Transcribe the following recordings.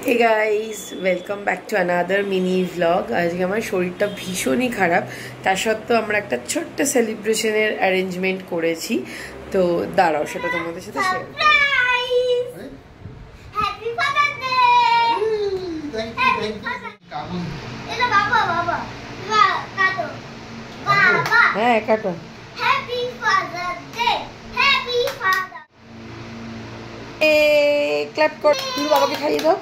Hey guys, welcome back to another mini vlog. আজকে আমার শরীরটা ভীষণই খারাপ, তার সত্ত্বেও আমরা একটা ছোট্ট সেলিব্রেশনের অ্যারেঞ্জমেন্ট করেছি। তো দাঁড়াও, সেটা তোমাদের সাথে শেয়ার করব। Happy Father's Day. Thank you কামুন। এটা বাবা কাটো বাবা। হ্যাঁ কাটো। Happy Father's Day. Happy father. Clap কর, তুমি বাবাকে খাইয়ে দাও।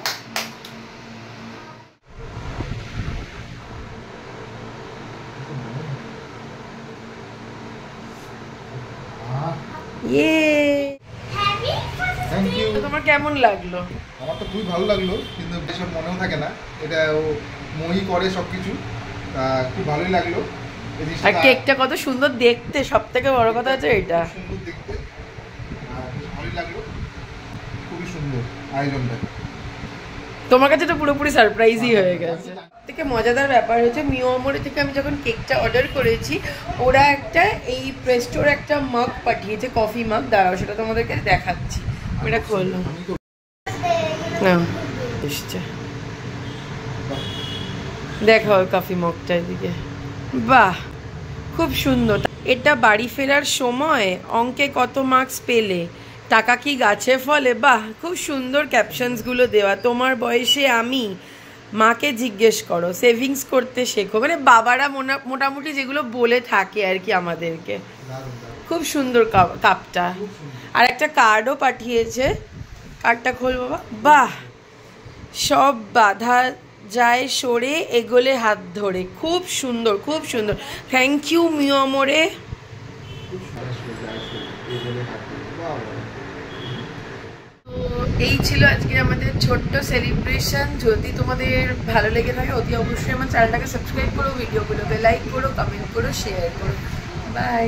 তোমার কেমন লাগলো? আমার তো খুবই ভালো লাগলো, কিন্তু বেশি মনেও থাকে না। এটা ও মই করে সবকিছু, খুব ভালোই লাগলো। আর কেকটা কত সুন্দর দেখতে, সবথেকে বড় কথা হচ্ছে এটা সুন্দর দেখতে, ভালোই লাগলো। খুবই সুন্দর আয়োজনটা। তোমার কাছে তো পুরোপুরি সারপ্রাইজই হয়ে গেছে। থেকে মজাদার ব্যাপার হচ্ছে মিওমোরে থেকে আমি যখন কেকটা অর্ডার করেছি, ওরা একটা এই প্রেস্টোর একটা মাগ পাঠিয়েছে, কফি মাগ। দাঁড়াও, সেটা তোমাদেরকে দেখাচ্ছি। এটা খুললাম না, এসছে, দেখো কফি মগটা এদিকে। বাহ, খুব সুন্দর। এটা বাড়ি ফেরার সময় অঙ্কে কত মার্কস পেলে, টাকা কি গাছে ফলে। বাহ, খুব সুন্দর ক্যাপশনসগুলো দেওয়া। তোমার বয়সে আমি, মাকে জিজ্ঞেস করো, সেভিংস করতে শেখো। মানে বাবারা মোটামুটি যেগুলো বলে থাকে আর কি আমাদেরকে। খুব সুন্দর কাপটা। আর একটা কার্ডও পাঠিয়েছে। কার্ডটা খোল বাবা। বাহ, সব বাধা যায় সরে, এগোলে হাত ধরে। খুব সুন্দর, খুব সুন্দর। থ্যাংক ইউ মিওমোরে। এই ছিল আজকে আমাদের ছোট্ট সেলিব্রেশন। যদি তোমাদের ভালো লেগে থাকে অতি অবশ্যই আমার চ্যানেলটাকে সাবস্ক্রাইব করো, ভিডিওগুলোকে লাইক করো, কমেন্ট করো, শেয়ার করো। বাই।